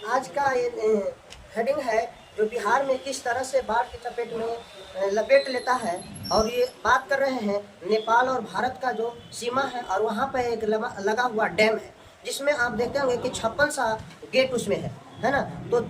आज का ये हेडिंग है जो बिहार में किस तरह से बाढ़ की चपेट में लपेट लेता है। और ये बात कर रहे हैं नेपाल और भारत का जो सीमा है और वहाँ पे एक लगा हुआ डैम है जिसमें आप देखते होंगे कि 56 सा गेट उसमें है ना। तो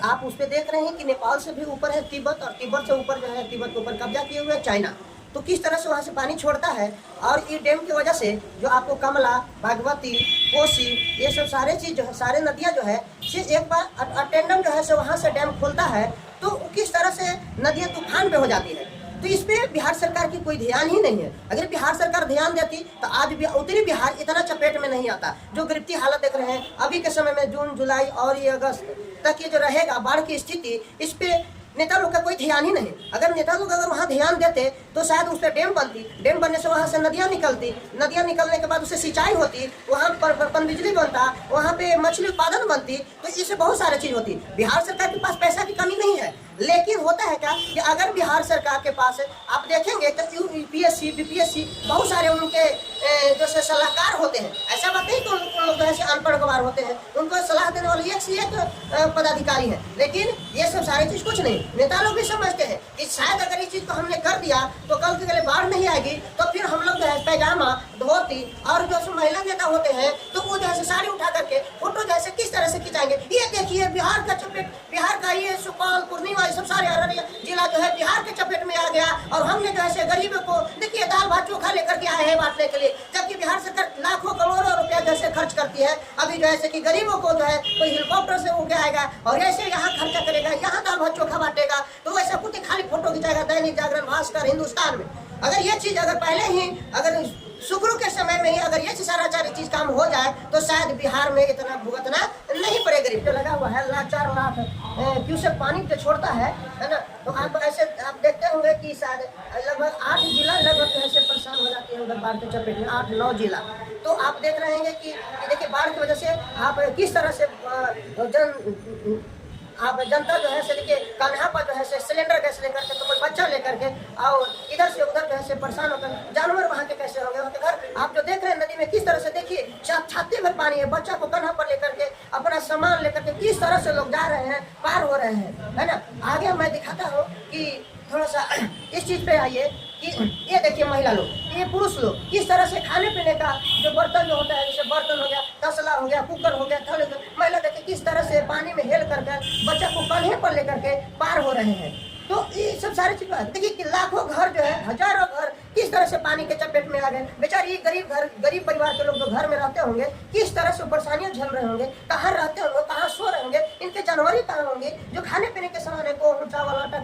आप उस पर देख रहे हैं कि नेपाल से भी ऊपर है तिब्बत, और तिब्बत से ऊपर जो है तिब्बत के ऊपर कब्जा किए हुए चाइना। तो किस तरह से वहाँ से पानी छोड़ता है और ये डैम की वजह से जो आपको कमला, बागमती, कोसी, ये सब सारे चीज़ जो है, सारे नदियाँ जो है से एक बार अटेंडम जो है से वहाँ से डैम खोलता है तो किस तरह से नदियाँ तूफान पे हो जाती है। तो इस पे बिहार सरकार की कोई ध्यान ही नहीं है। अगर बिहार सरकार ध्यान देती तो आज भी उत्तरी बिहार इतना चपेट में नहीं आता। जो गिरती हालत देख रहे हैं अभी के समय में, जून, जुलाई और ये अगस्त तक ये जो रहेगा बाढ़ की स्थिति, इस पे नेता लोग का कोई ध्यान ही नहीं। अगर नेता लोग अगर वहाँ ध्यान देते तो शायद उस पर डैम बनती, डैम बनने से वहाँ से नदियाँ निकलती, नदियाँ निकलने के बाद उससे सिंचाई होती, वहाँ पर पनबिजली बनता, वहाँ पे मछली उत्पादन बनती, तो इससे बहुत सारी चीज़ होती। बिहार सरकार के पास पैसा की कमी नहीं है, लेकिन होता है क्या कि अगर बिहार सरकार के पास आप देखेंगे तो यूपीएससी, बीपीएससी बहुत सारे उनके जैसे सलाहकार होते हैं। ऐसा बात नहीं कि उन लोग जैसे अनपढ़ गवार होते हैं, उनको सलाह देने वाले एक से एक पदाधिकारी हैं, लेकिन ये सब सारी चीज़ कुछ नहीं। नेता लोग भी समझते हैं कि शायद अगर इस चीज़ को हमने कर दिया तो कल के लिए बाढ़ नहीं आएगी, तो फिर हम लोग जो है पैजामा, धोती और जो महिला नेता होते हैं तो वो जो है साड़ी उठा करके फोटो जैसे किस तरह से खिंचाएंगे। ये देखिए बिहार का चपेट, बिहार का ये सुपौल, पूर्णिमा, सब सारे अररिया जिला जो है बिहार के चपेट में आ गया। और हमने जो है गरीबों को देखिए दाल भात चोखा लेकर के आए हैं बांटने के लिए, जबकि बिहार सरकार लाखों करोड़ों रुपया जैसे खर्च करती है। अभी जो है कि गरीबों को जो है कोई हेलीकॉप्टर से उड़ के आएगा और ऐसे यहाँ खर्चा करेगा, यहाँ दाल भात चोखा बांटेगा, तो वैसा कुछ खाली फोटो खिंचाएगा दैनिक जागरण, भास्कर, हिंदुस्तान में। अगर ये चीज अगर पहले ही अगर शुक्र के समय में ही अगर ये सारा चीज काम हो जाए तो शायद बिहार में इतना भुगतना नहीं पड़े। गरीब जो लगा हुआ है 4 लाख क्यूसेक पानी जो छोड़ता है ना, तो आप ऐसे आप देखते होंगे कि शायद लगभग 8 जिला लगभग ऐसे परेशान हो जाते हैं उधर बाढ़ के चपेट में, 8-9 जिला। तो आप देख रहे हैं कि देखिए बाढ़ की वजह से आप किस तरह से आप जनता जो है से देखिए कान्हा पर जो है से सिलेंडर गैस लेकर के, तो कोई बच्चा लेकर के और इधर से उधर जो है से परेशान होकर जानवर वहाँ के कैसे हो गए, वहाँ के घर आप जो देख रहे हैं नदी में किस तरह से देखिए छाती भर पानी है, बच्चा को कान्हा पर लेकर के अपना सामान लेकर के किस तरह से लोग जा रहे हैं, पार हो रहे हैं, है ना। आगे मैं दिखाता हूँ कि थोड़ा सा इस चीज पे आइए कि ये देखिए महिला लोग, ये पुरुष लोग किस तरह से खाने पीने का जो बर्तन जो होता है, जैसे बर्तन हो गया, तसला हो गया, कुकर हो गया, थल, महिला देखिए किस तरह से पानी में हेल करके बच्चा को कंधे पर लेकर के पार हो रहे हैं। तो ये सब सारी चीज देखिए कि लाखों घर जो है, हजारों घर किस तरह से पानी के चपेट में आ गए। बेचारी गरीब घर, गरीब परिवार के लोग जो घर में रहते होंगे किस तरह से परेशानियां झेल रहे होंगे, कहाँ रहते होंगे, कहाँ सो रहे होंगे, इनके जानवर कहाँ होंगे, जो खाने पीने के सामान है, गेहूं, चावल, आटा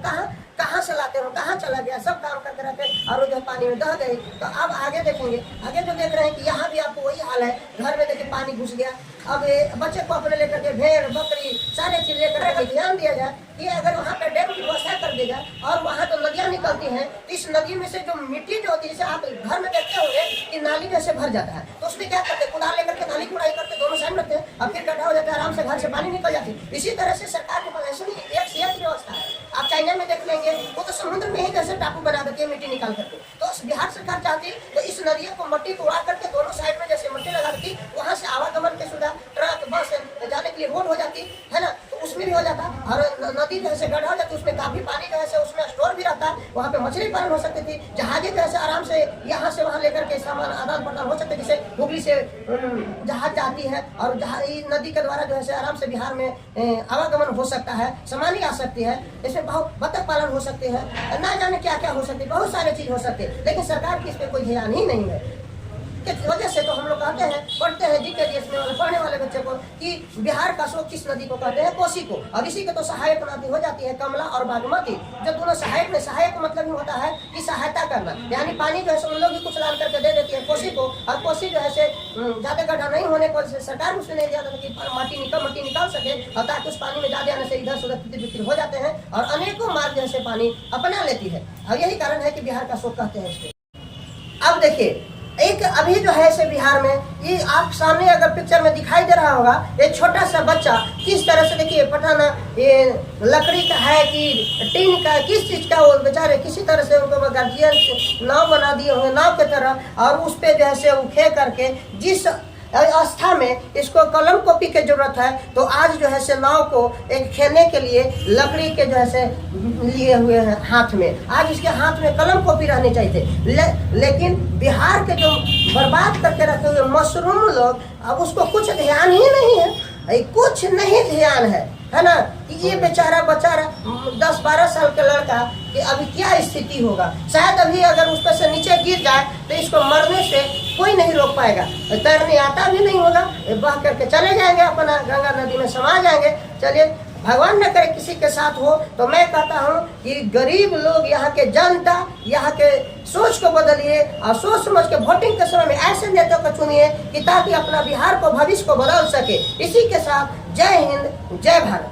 कहाँ से लाते हो, कहाँ चला गया, सब काम करते रहते और जो पानी में दह गए। तो अब आगे देखेंगे, आगे जो देख रहे हैं कि यहाँ भी आपको वही हाल है, घर में देखिए पानी घुस गया। अब बच्चे को अपने लेकर के भेड़, बकरी सारे चीज लेकर के ध्यान दिया जाए कि अगर वहाँ पे डैम की व्यवस्था कर देगा और वहाँ तो नदियाँ निकलती हैं, तो इस नदी में से जो मिट्टी जो होती है, जैसे आप घर में देखते होंगे कि नाली जैसे भर जाता है, तो उसमें क्या करते हैं, कुदाल लेकर के नाली कुड़ाई करके दोनों साइड रखते हैं और फिर गड्ढा हो जाता है, आराम से घर से पानी निकल जाती है। इसी तरह से सरकार के पास ऐसी एक से एक व्यवस्था है। आप चाइना में देख लेंगे, वो तो समुद्र में ही जैसे टापू बना देती है मिट्टी निकाल करके। तो बिहार सरकार चाहती तो इस नदियों को मट्टी को उड़ा करके दोनों साइड में जैसे मट्टी लगा देती, वहाँ से आवागमन की सुविधा, ट्रक, बस जाने के लिए रोड हो जाती है ना, तो उसमें भी हो जाता। और नदी जैसे गड्ढा हो जाती, उसमें काफी पानी जो है उसमें स्टोर भी रहता है, वहाँ पे मछली पालन हो सकती थी, जहाजे जैसे आराम से यहाँ से वहाँ लेकर के सामान आदान प्रदान हो सकते, जैसे हुगली से जहाज जाती है और नदी के द्वारा जो है आराम से बिहार में आवागमन हो सकता है, सामान ही आ सकती है, इसमें बहुत बतख पालन हो सकते हैं, ना जाने क्या क्या हो सकती है, बहुत सारे चीज हो सकते हैं, लेकिन सरकार की इस पर कोई ध्यान ही नहीं है। इस वजह से तो हम लोग कहते हैं, पढ़ते हैं जीके में पढ़ने वाले बच्चे को कि बिहार का शोक किस नदी को कहते हैं, कोसी को, और इसी के तो सहायक नदी हो जाती है कमला और बागमती। जो दोनों सहायक में, सहायक मतलब ही होता है कि सहायता करना, यानी पानी जो है उन लोग ही कुछ लान करके दे देती है कोसी को, और कोसी जो है ज्यादा गड्ढा नहीं होने को सरकार उसमें नहीं दिया कि मट्टी निकाल सके, और ताकि उस पानी में ज्यादा आने से इधर से उधर बिक्री हो जाते हैं और अनेकों मार्ग जैसे पानी अपना लेती है, और यही कारण है कि बिहार का शोक कहते हैं इसको। अब देखिए एक अभी जो है से बिहार में ये आप सामने अगर पिक्चर में दिखाई दे रहा होगा, एक छोटा सा बच्चा किस तरह से देखिए, पता ना ये लकड़ी का है कि टीन का, किस चीज का, वो बेचारे किसी तरह से उनको गार्जियन नाव बना दिए होंगे नाव की तरह, और उस पे जो है से उठे करके जिस अवस्था में इसको कलम कॉपी की जरूरत है, तो आज जो है से नाव को एक खेलने के लिए लकड़ी के जो है से लिए हुए हैं हाथ में, आज इसके हाथ में कलम कॉपी रहनी चाहिए थे। लेकिन बिहार के जो बर्बाद करके रखे हुए मशरूम लोग, अब उसको कुछ ध्यान ही नहीं है, कुछ नहीं ध्यान है ना, कि ये बेचारा 10-12 साल का लड़का कि अभी क्या स्थिति होगा। शायद अभी अगर उस पर से नीचे गिर जाए तो इसको मरने से कोई नहीं रोक पाएगा, तैरने आता भी नहीं होगा, बह करके चले जाएंगे, अपना गंगा नदी में समा जाएंगे। चलिए, भगवान न करे किसी के साथ हो। तो मैं कहता हूँ कि गरीब लोग, यहाँ के जनता, यहाँ के सोच को बदलिए और सोच समझ के वोटिंग के समय में ऐसे नेता को चुनिए कि ताकि अपना बिहार को, भविष्य को बदल सके। इसी के साथ जय हिंद, जय भारत।